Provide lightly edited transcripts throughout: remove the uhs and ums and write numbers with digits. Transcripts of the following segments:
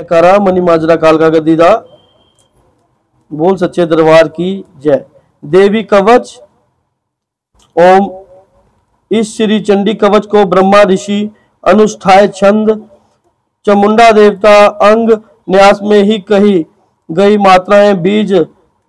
कारा मणि माजरा कालका गद्दीदा बोल सच्चे दरबार की जय। देवी कवच। ओम। इस श्री चंडी कवच को ब्रह्मा ऋषि अनुष्ठाय छंद चामुंडा देवता अंग न्यास में ही कही गई मात्राएं बीज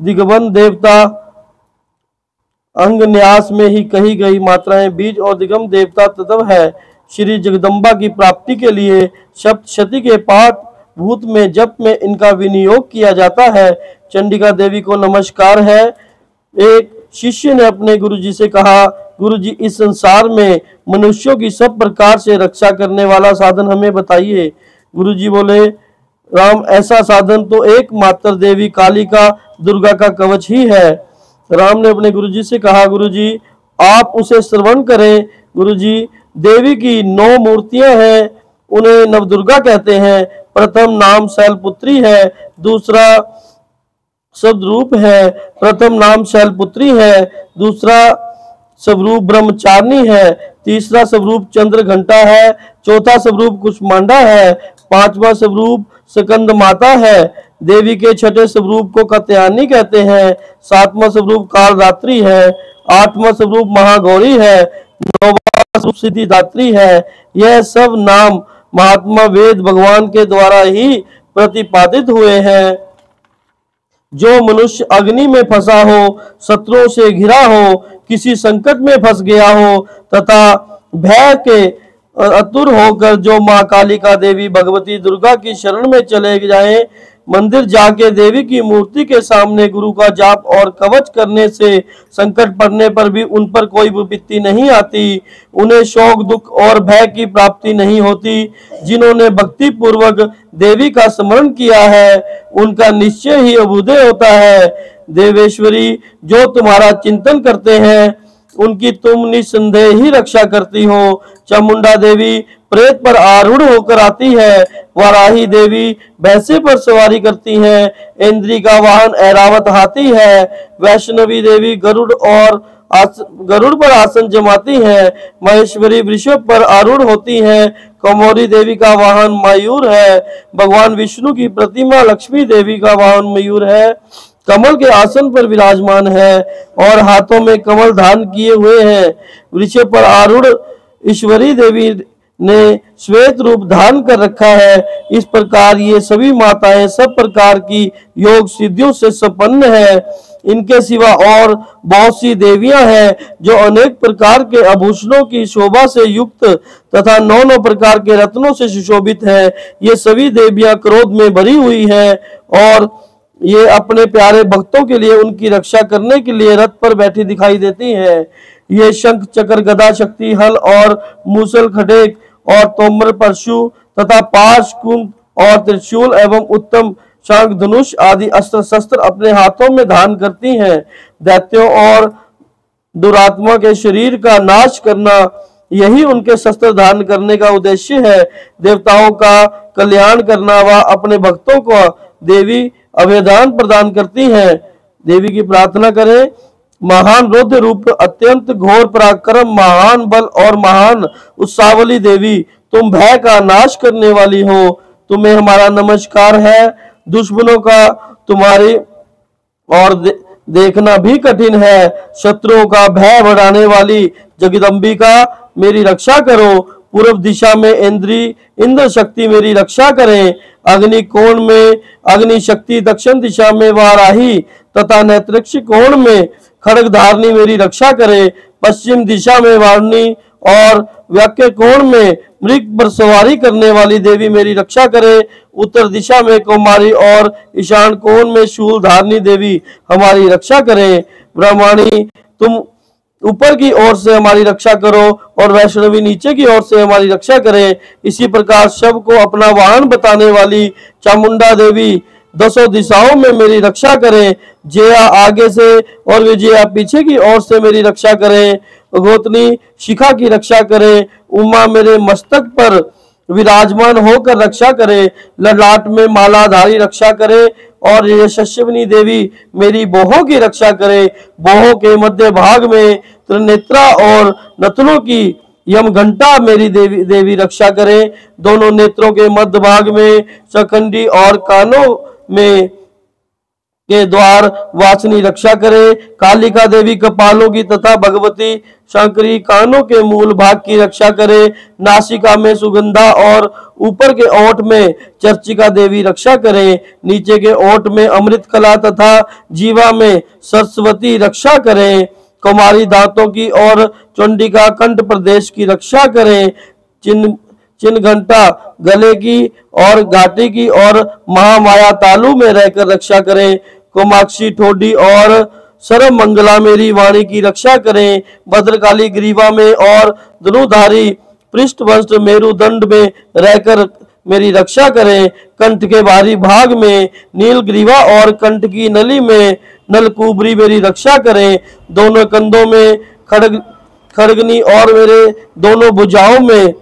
दिगंबर देवता अंग न्यास में ही कही गई मात्राएं बीज और दिगंबर देवता तत्व है। श्री जगदम्बा की प्राप्ति के लिए सप्तशती के पाठ भूत में जप में इनका विनियोग किया जाता है। चंडिका देवी को नमस्कार है। एक शिष्य ने अपने गुरुजी से कहा, गुरुजी इस संसार में मनुष्यों की सब प्रकार से रक्षा करने वाला साधन हमें बताइए। गुरुजी बोले, राम ऐसा साधन तो एकमात्र देवी कालिका दुर्गा का कवच ही है। राम ने अपने गुरुजी से कहा, गुरुजी आप उसे श्रवण करें। गुरुजी देवी की 9 मूर्तियां हैं, उन्हें नवदुर्गा कहते हैं। प्रथम नाम शैलपुत्री है, दूसरा स्वरूप है, प्रथम नाम शैलपुत्री है, दूसरा स्वरूप ब्रह्मचारिणी है, तीसरा स्वरूप चंद्र घंटा है, चौथा स्वरूप कुष्मांडा है, पांचवा स्वरूप स्कंद माता है। देवी के छठे स्वरूप को कात्यायनी कहते हैं, सातवां स्वरूप कालरात्रि है, आठवां स्वरूप महागौरी है, नौवां स्वरूप सिद्धिदात्री है। यह सब नाम महात्मा वेद भगवान के द्वारा ही प्रतिपादित हुए हैं। जो मनुष्य अग्नि में फंसा हो, शत्रुओं से घिरा हो, किसी संकट में फंस गया हो तथा भय के अतुर होकर जो मां कालिका देवी भगवती दुर्गा की शरण में चले जाएं, मंदिर जाके देवी की मूर्ति के सामने गुरु का जाप और कवच करने से संकट पड़ने पर भी उन पर कोई विपत्ति नहीं आती, उन्हें शोक दुख और भय की प्राप्ति नहीं होती। जिन्होंने भक्ति पूर्वक देवी का स्मरण किया है उनका निश्चय ही अभ्युदय होता है। देवेश्वरी जो तुम्हारा चिंतन करते हैं उनकी तुम निसंदेह ही रक्षा करती हो। चामुंडा देवी प्रेत पर आरूढ़ होकर आती है, वाराही देवी भैंसे पर सवारी करती है, इंद्री का वाहन ऐरावत हाथी है, वैष्णवी देवी गरुड़ पर आसन जमाती है, महेश्वरी वृषभ पर आरूढ़ होती है, कमोरी देवी का वाहन मयूर है, भगवान विष्णु की प्रतिमा लक्ष्मी देवी का वाहन मयूर है, कमल के आसन पर विराजमान है और हाथों में कमल धारण किए हुए हैं। वृषभ पर आरूढ़ ईश्वरी देवी ने श्वेत रूप धारण कर रखा है। इस प्रकार ये सभी माताएं सब प्रकार की योग सिद्धियों से संपन्न है। इनके सिवा और बहुत सी देवियां हैं जो अनेक प्रकार के आभूषणों की शोभा से युक्त तथा 9 प्रकार के रत्नों से सुशोभित है। ये सभी देवियां क्रोध में भरी हुई हैं और ये अपने प्यारे भक्तों के लिए उनकी रक्षा करने के लिए रथ पर बैठी दिखाई देती हैं। ये शंख चक्र गदा शक्ति हल और मूसल खडेग और तोमर परशु तथा पाश कुंभ और त्रिशूल एवं उत्तम शंख धनुष आदि अस्त्र शस्त्र अपने हाथों में धारण करती हैं। दैत्यों और दुरात्मा के शरीर का नाश करना यही उनके शस्त्र धारण करने का उद्देश्य है। देवताओं का कल्याण करना व अपने भक्तों को देवी अभयदान प्रदान करती हैं। देवी की प्रार्थना करें। महान रौद्र रूप अत्यंत घोर पराक्रम महान बल और महान उत्सावली देवी तुम भय का नाश करने वाली हो, तुम्हें हमारा नमस्कार है। दुश्मनों का तुम्हारी और देखना भी कठिन है। शत्रुओं का भय बढ़ाने वाली जगदम्बिका मेरी रक्षा करो। पूर्व दिशा में इंद्र शक्ति मेरी रक्षा करें। अग्नि कोण में अग्नि शक्ति, दक्षिण दिशा में वाराही तथा नेत्रक्ष कोण में खड्ग धारणी मेरी रक्षा करे। पश्चिम दिशा में वारणी और वाक्य कोण में मृग पर सवारी करने वाली देवी मेरी रक्षा करे। उत्तर दिशा में कुमारी और ईशान कोण में शूल धारणी देवी हमारी रक्षा करे। ब्रह्माणी तुम ऊपर की ओर से हमारी रक्षा करो और वैष्णवी नीचे की ओर से हमारी रक्षा करे। इसी प्रकार सबको अपना वाहन बताने वाली चामुंडा देवी 10 दिशाओं में मेरी रक्षा करें। जया आगे से और विजया पीछे की ओर से मेरी रक्षा करें। गोतनी शिखा की रक्षा करें। उमा मेरे मस्तक पर विराजमान होकर रक्षा करे। ललाट में मालाधारी रक्षा करे और यशस्विनी देवी मेरी बोहों की रक्षा करे। बोहों के मध्य भाग में त्रिनेत्रा और नथनों की यम घंटा मेरी देवी देवी रक्षा करे। दोनों नेत्रों के मध्य भाग में शकंडी और कानों में के द्वार वासनी रक्षा करे। कालिका देवी कपालों की तथा भगवती शंकरी कानों के मूल भाग की रक्षा करे। नासिका में सुगंधा और ऊपर के ओठ में चर्चिका देवी रक्षा करे। नीचे के ओठ में अमृत कला तथा जीवा में सरस्वती रक्षा करे। कुमारी दांतों की और चंडिका कंठ प्रदेश की रक्षा करे। चिन्ह चिन्ह घंटा गले की और घाटी की और महामाया तालु में रहकर रक्षा करें। कोमाक्षी ठोडी और सर्व मंगला मेरी वाणी की रक्षा करें। भद्रकाली ग्रीवा में और धनुधारी पृष्ठवंश मेरुदंड में रहकर मेरी रक्षा करें। कंठ के बाहरी भाग में नीलग्रीवा और कंठ की नली में नलकुबरी मेरी रक्षा करें। दोनों कंधों में खड़गनी और मेरे दोनों भुजाओं में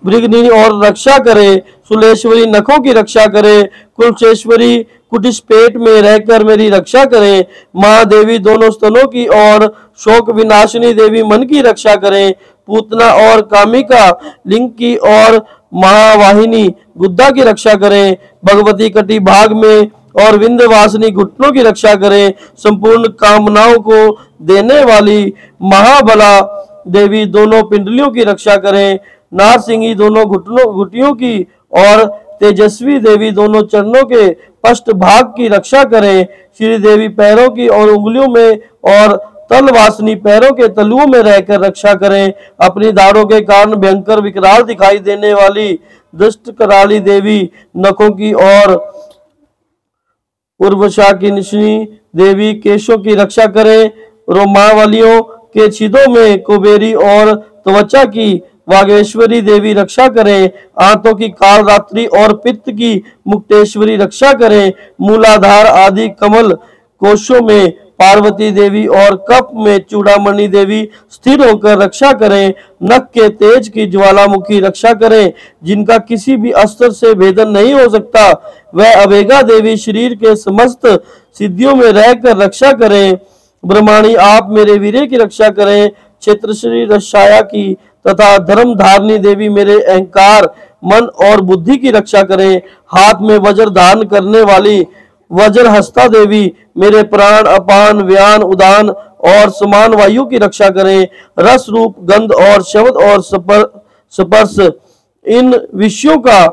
भृगनी और रक्षा करे। सुलेश्वरी नखों की रक्षा करे। कुलशेश्वरी कुटिश पेट में रहकर मेरी रक्षा करे। महादेवी दोनों स्तनों की और शोक विनाशिनी देवी मन की रक्षा करें। पूतना और कामिका लिंग की और महावाहिनी गुद्दा की रक्षा करें। भगवती कटी भाग में और विंध्यवासिनी घुटनों की रक्षा करें। संपूर्ण कामनाओं को देने वाली महाबला देवी दोनों पिंडलियों की रक्षा करें। नारसिंगी दोनों घुटियों की और तेजस्वी देवी दोनों चरणों के पृष्ठ भाग की रक्षा करें। श्री देवी पैरों की और उंगलियों में और तलवासनी पैरों के तलुओं में रहकर रक्षा करें। अपनी दाढ़ों के कारण भयंकर विकराल दिखाई देने वाली दुष्ट कराली देवी नखों की और उर्वशा की निशनी देवी केशों की रक्षा करें। रोमावलियों के छिदों में कुबेरी और त्वचा की वागेश्वरी देवी रक्षा करें। आंतों की काल रात्रि और पित्त की मुक्तेश्वरी रक्षा करें। मूलाधार आदि कमल कोशों में पार्वती देवी और कप में चूड़ामणि देवी स्थिर होकर रक्षा करें। नख के तेज की ज्वालामुखी रक्षा करें, जिनका किसी भी अस्त्र से भेदन नहीं हो सकता। वह अवेगा देवी शरीर के समस्त सिद्धियों में रहकर रक्षा करें। ब्रह्माणी आप मेरे वीर्य की रक्षा करें। क्षेत्रश्री रक्षाया की तथा धर्म धारणी देवी मेरे अहंकार मन और बुद्धि की रक्षा करें। हाथ में वज्र धारण करने वाली वज्र हस्ता देवी मेरे प्राण अपान व्यान उदान और समान वायु की रक्षा करें। रस रूप गंध और शब्द और स्पर्श इन विषयों का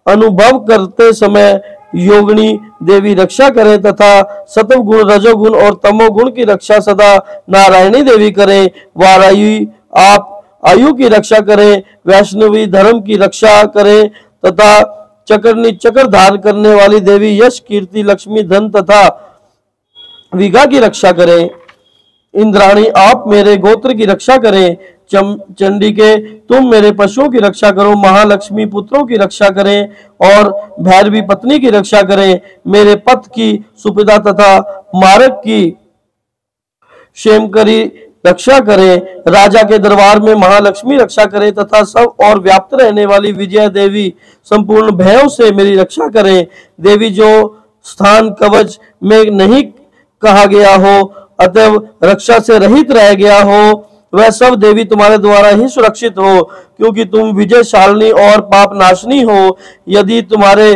अनुभव करते समय योगिनी देवी रक्षा करें तथा सत्व गुण रजोगुण और तमोगुण की रक्षा सदा नारायणी देवी करें। वारायु आप आयु की रक्षा करें। वैष्णवी धर्म की रक्षा करें तथा चक्रनी चक्र धारण करने वाली देवी यश कीर्ति लक्ष्मी धन तथा विगा की रक्षा करें। इंद्राणी आप मेरे गोत्र की रक्षा करें। चंडिके तुम मेरे पशुओं की रक्षा करो। महालक्ष्मी पुत्रों की रक्षा करें और भैरवी पत्नी की रक्षा करें। मेरे पथ की सुपिता तथा मारक की क्षेमकरी रक्षा करें। राजा के दरबार में महालक्ष्मी रक्षा करें तथा सब और व्याप्त रहने वाली विजया देवी संपूर्ण भयों से मेरी रक्षा करें। देवी जो स्थान कवच में नहीं कहा गया हो अतएव रक्षा से रहित रह गया हो, वह सब देवी तुम्हारे द्वारा ही सुरक्षित हो, क्योंकि तुम विजयशालिनी और पाप नाशनी हो। यदि तुम्हारे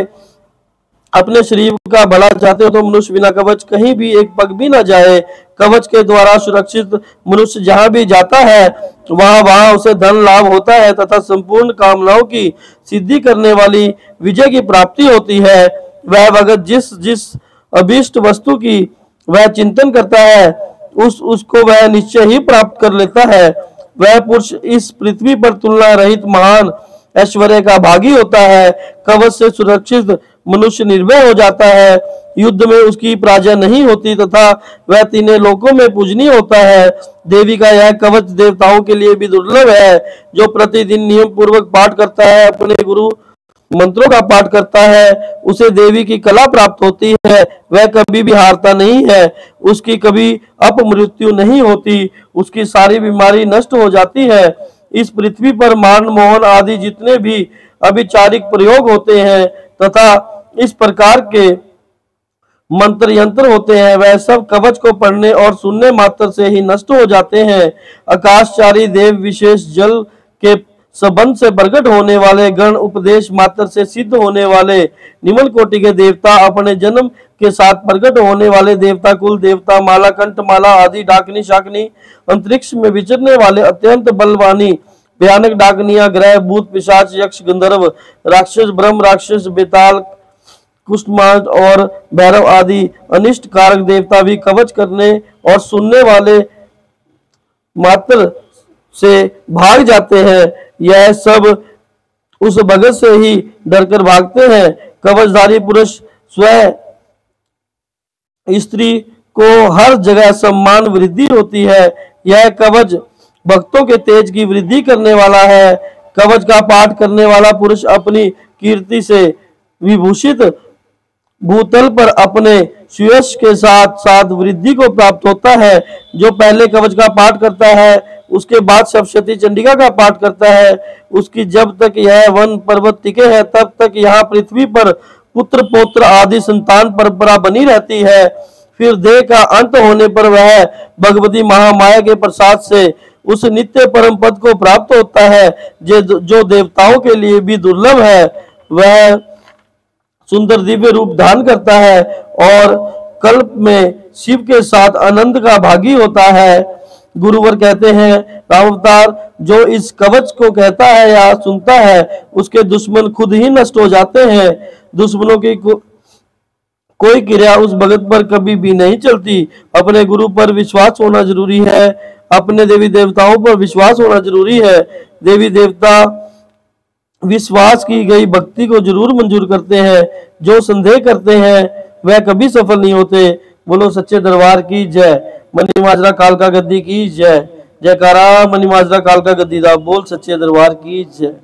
अपने शरीर का भला चाहते हो तो मनुष्य बिना कवच कहीं भी एक पग भी ना जाए। कवच के द्वारा सुरक्षित मनुष्य जहां भी जाता है वहां उसे धन लाभ होता है तथा संपूर्ण कामनाओं की सिद्धि करने वाली विजय की प्राप्ति होती है। वह भगत जिस जिस अभीष्ट वस्तु की वह चिंतन करता है उसको वह निश्चय ही प्राप्त कर लेता है। वह पुरुष इस पृथ्वी पर तुलना रहित महान ऐश्वर्य का भागी होता है। कवच से सुरक्षित मनुष्य निर्भय हो जाता है। युद्ध में उसकी पराजय नहीं होती तथा वह तीनों लोकों में पूजनीय होता है। देवी का यह कवच देवताओं के लिए भी दुर्लभ है। जो प्रतिदिन नियम पूर्वक पाठ करता है, अपने गुरु मंत्रों का पाठ करता है, उसे देवी की कला प्राप्त होती है। वह कभी भी हारता नहीं है, उसकी कभी अपमृत्यु नहीं होती, उसकी सारी बीमारी नष्ट हो जाती है। इस पृथ्वी पर मान मोहन आदि जितने भी अभिचारिक प्रयोग होते हैं तथा इस प्रकार के मंत्र यंत्र होते हैं, वह सब कवच को पढ़ने और सुनने मात्र से ही नष्ट हो जाते हैं। आकाशचारी देव विशेष जल के संबंध से प्रकट होने वाले गण, उपदेश मात्र से सिद्ध होने वाले निम्न कोटि के देवता, अपने जन्म के साथ प्रकट होने वाले देवता, कुल देवता, माला, कंठ माला आदि, डाकनी शाकनी, अंतरिक्ष में विचरने वाले अत्यंत बलवानी भयानक डाकनिया, ग्रह, भूत, पिशाच, यक्ष, गंधर्व, राक्षस, ब्रह्म राक्षस, बेताल, कुष्ठमांड और भैरव आदि अनिष्ट कारक देवता भी कवच करने और सुनने वाले मात्र से भाग जाते हैं। यह सब उस भगत से ही डरकर भागते हैं। कवचधारी पुरुष स्वयं स्त्री को हर जगह सम्मान वृद्धि होती है। यह कवच भक्तों के तेज की वृद्धि करने वाला है। कवच का पाठ करने वाला पुरुष अपनी कीर्ति से विभूषित भूतल पर अपने सुयश के साथ साथ वृद्धि को प्राप्त होता है। जो पहले कवच का पाठ करता है उसके बाद सप्तशती चंडिका का पाठ करता है, उसकी जब तक यह वन पर्वत टिके हैं तब तक यहाँ पृथ्वी पर पुत्र पौत्र आदि संतान परंपरा बनी रहती है। फिर देह का अंत होने पर वह भगवती महामाया के प्रसाद से उस नित्य परम पद को प्राप्त होता है जो देवताओं के लिए भी दुर्लभ है। वह सुंदर दिव्य रूप धारण करता है और कल्प में शिव के साथ आनंद का भागी होता है। गुरुवर कहते हैं, रामावतार जो इस कवच को कहता है या सुनता है उसके दुश्मन खुद ही नष्ट हो जाते हैं। दुश्मनों की कोई क्रिया उस भगत पर कभी भी नहीं चलती। अपने गुरु पर विश्वास होना जरूरी है, अपने देवी देवताओं पर विश्वास होना जरूरी है। देवी देवता विश्वास की गई भक्ति को जरूर मंजूर करते हैं, जो संदेह करते हैं वह कभी सफल नहीं होते। बोलो सच्चे दरबार की जय। मणिमाजरा कालका गद्दी की जय। जयकारा मणिमाजरा कालका गद्दी दा। बोल सच्चे दरबार की जय।